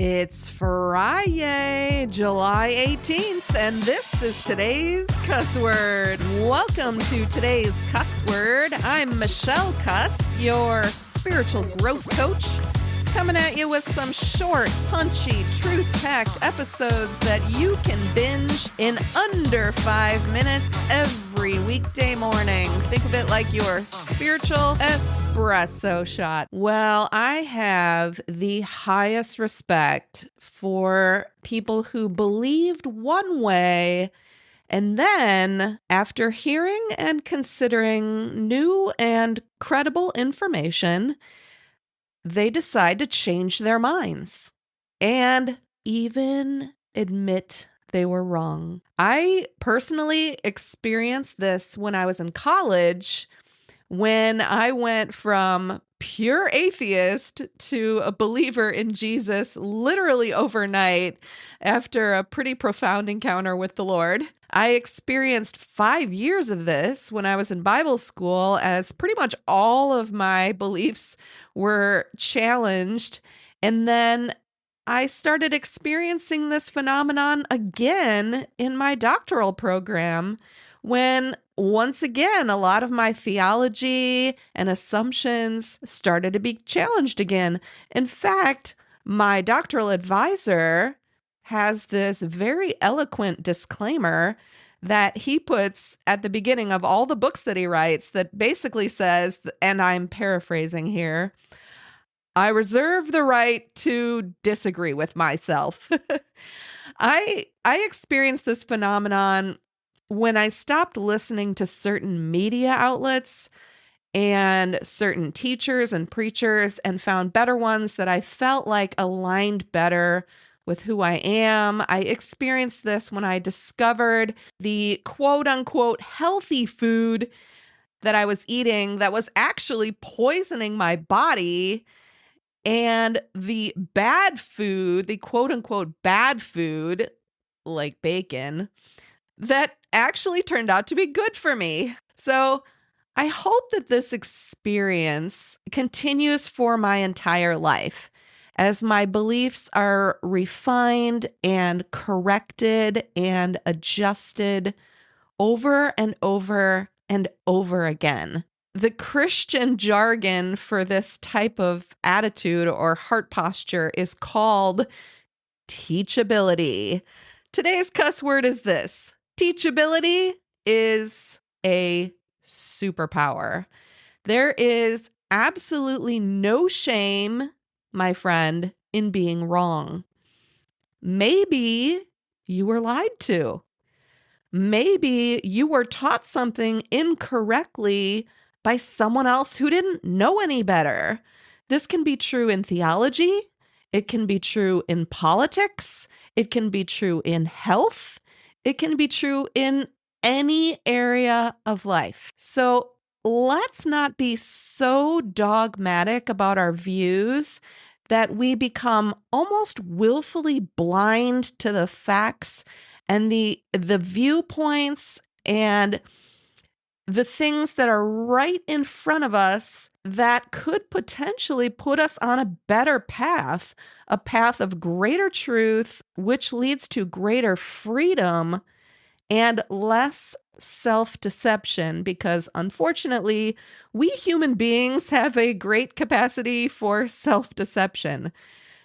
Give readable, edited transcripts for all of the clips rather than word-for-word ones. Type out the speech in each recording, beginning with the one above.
It's Friday, July 18th, and this is today's cuss word. Welcome to today's cuss word. I'm Michele Kus, your spiritual growth coach, coming at you with some short, punchy, truth-packed episodes that you can binge in under 5 minutes every weekday morning. Think of it like your spiritual espresso shot. Well, I have the highest respect for people who believed one way and then, after hearing and considering new and credible information, they decide to change their minds and even admit they were wrong. I personally experienced this when I was in college, when I went from pure atheist to a believer in Jesus literally overnight after a pretty profound encounter with the Lord. I experienced 5 years of this when I was in Bible school, as pretty much all of my beliefs were challenged. And then I started experiencing this phenomenon again in my doctoral program when, once again, a lot of my theology and assumptions started to be challenged again. In fact, my doctoral advisor has this very eloquent disclaimer that he puts at the beginning of all the books that he writes that basically says, and I'm paraphrasing here, I reserve the right to disagree with myself. I experienced this phenomenon when I stopped listening to certain media outlets and certain teachers and preachers and found better ones that I felt like aligned better with who I am. I experienced this when I discovered the quote unquote healthy food that I was eating that was actually poisoning my body, and the bad food, the quote unquote bad food, like bacon, that actually turned out to be good for me. So I hope that this experience continues for my entire life as my beliefs are refined and corrected and adjusted over and over and over again. The Christian jargon for this type of attitude or heart posture is called teachability. Today's cuss word is this: teachability is a superpower. There is absolutely no shame, my friend, in being wrong. Maybe you were lied to. Maybe you were taught something incorrectly by someone else who didn't know any better. This can be true in theology. It can be true in politics. It can be true in health. It can be true in any area of life. So let's not be so dogmatic about our views that we become almost willfully blind to the facts and the viewpoints and the things that are right in front of us that could potentially put us on a better path, a path of greater truth, which leads to greater freedom and less self-deception, because unfortunately, we human beings have a great capacity for self-deception.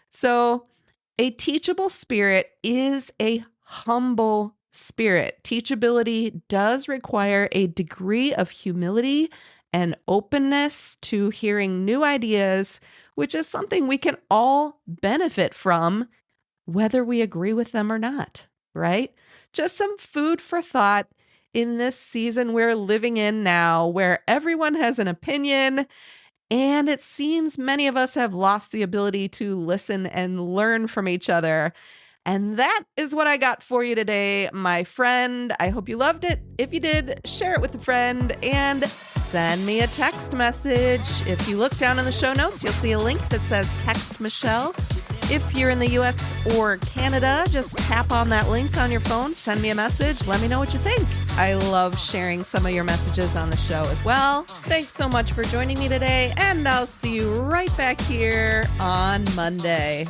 So a teachable spirit is a humble spirit. Teachability does require a degree of humility and openness to hearing new ideas, which is something we can all benefit from, whether we agree with them or not, right? Just some food for thought in this season we're living in now, where everyone has an opinion, and it seems many of us have lost the ability to listen and learn from each other. And that is what I got for you today, my friend. I hope you loved it. If you did, share it with a friend and send me a text message. If you look down in the show notes, you'll see a link that says Text Michele. If you're in the US or Canada, just tap on that link on your phone, send me a message, let me know what you think. I love sharing some of your messages on the show as well. Thanks so much for joining me today, and I'll see you right back here on Monday.